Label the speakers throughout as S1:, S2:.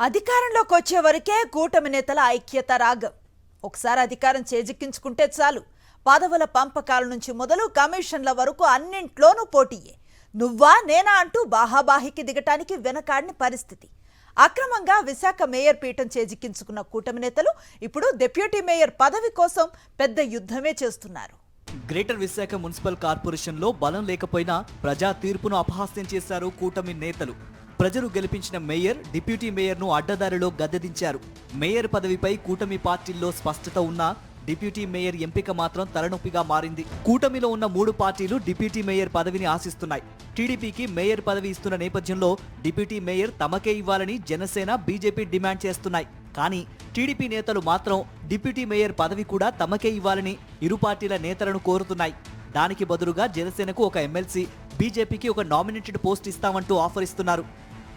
S1: అధికారంలోకి వచ్చే వరకే కూటమి నేతల ఐక్యత రాగం. ఒకసారి అధికారం చేజిక్కించుకుంటే చాలు, పదవుల పంపకాల నుంచి మొదలు కమిషన్ల వరకు అన్నింట్లోనూ పోటీయే. నువ్వా నేనా అంటూ బాహాబాహికి దిగటానికి వెనకాడిని పరిస్థితి. అక్రమంగా విశాఖ మేయర్ పీఠం చేజిక్కించుకున్న కూటమి నేతలు ఇప్పుడు డిప్యూటీ మేయర్ పదవి కోసం పెద్ద యుద్ధమే చేస్తున్నారు.
S2: గ్రేటర్ విశాఖ మున్సిపల్ కార్పొరేషన్లో బలం లేకపోయినా ప్రజా తీర్పును అపహాస్యం చేశారు కూటమి నేతలు. ప్రజలు గెలిపించిన మేయర్, డిప్యూటీ మేయర్ను అడ్డదారిలో గద్దెదించారు. మేయర్ పదవిపై కూటమి పార్టీల్లో స్పష్టత ఉన్నా డిప్యూటీ మేయర్ ఎంపిక మాత్రం తలనొప్పిగా మారింది. కూటమిలో ఉన్న 3 పార్టీలు డిప్యూటీ మేయర్ పదవిని ఆశిస్తున్నాయి. టీడీపీకి మేయర్ పదవి ఇస్తున్న నేపథ్యంలో డిప్యూటీ మేయర్ తమకే ఇవ్వాలని జనసేన, బీజేపీ డిమాండ్ చేస్తున్నాయి. కానీ టీడీపీ నేతలు మాత్రం డిప్యూటీ మేయర్ పదవి కూడా తమకే ఇవ్వాలని ఇరు పార్టీల నేతలను కోరుతున్నాయి. దానికి బదులుగా జనసేనకు ఒక ఎమ్మెల్సీ, బీజేపీకి ఒక నామినేటెడ్ పోస్ట్ ఇస్తామంటూ ఆఫర్ ఇస్తున్నారు.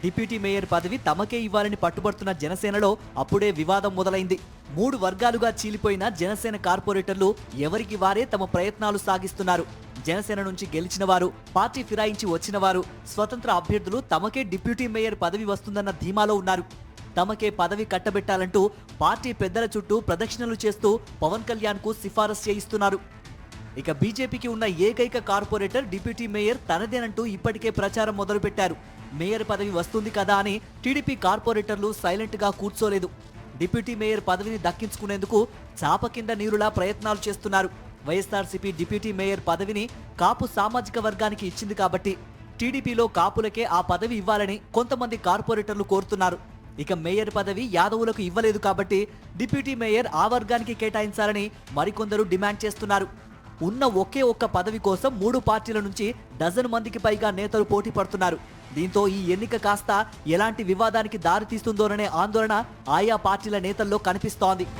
S2: డిప్యూటీ మేయర్ పదవి తమకే ఇవ్వాలని పట్టుబడుతున్న జనసేనలో అప్పుడే వివాదం మొదలైంది. 3 వర్గాలుగా చీలిపోయిన జనసేన కార్పొరేటర్లు ఎవరికి వారే తమ ప్రయత్నాలు సాగిస్తున్నారు. జనసేన నుంచి గెలిచిన వారు, పార్టీ ఫిరాయించి వచ్చిన వారు, స్వతంత్ర అభ్యర్థులు తమకే డిప్యూటీ మేయర్ పదవి వస్తుందన్న ధీమాలో ఉన్నారు. తమకే పదవి కట్టబెట్టాలంటూ పార్టీ పెద్దల చుట్టూ ప్రదక్షిణలు చేస్తూ పవన్ కళ్యాణ్ కు సిఫారసు చేయిస్తున్నారు. ఇక బీజేపీకి ఉన్న ఏకైక కార్పొరేటర్ డిప్యూటీ మేయర్ తనదేనంటూ ఇప్పటికే ప్రచారం మొదలుపెట్టారు. మేయర్ పదవి వస్తుంది కదా అని టీడీపీ కార్పొరేటర్లు సైలెంట్ గా కూర్చోలేదు. డిప్యూటీ మేయర్ పదవిని దక్కించుకునేందుకు చాప కింద నీరులా ప్రయత్నాలు చేస్తున్నారు. వైఎస్ఆర్సీపీ డిప్యూటీ మేయర్ పదవిని కాపు సామాజిక వర్గానికి ఇచ్చింది కాబట్టి టీడీపీలో కాపులకే ఆ పదవి ఇవ్వాలని కొంతమంది కార్పొరేటర్లు కోరుతున్నారు. ఇక మేయర్ పదవి యాదవులకు ఇవ్వలేదు కాబట్టి డిప్యూటీ మేయర్ ఆ వర్గానికి కేటాయించాలని మరికొందరు డిమాండ్ చేస్తున్నారు. ఉన్న ఒకే ఒక్క పదవి కోసం 3 పార్టీల నుంచి డజన్ మందికి పైగా నేతలు పోటీ పడుతున్నారు. దీంతో ఈ ఎన్నిక కాస్త ఎలాంటి వివాదానికి దారితీస్తుందోననే ఆందోళన ఆయా పార్టీల నేతల్లో కనిపిస్తోంది.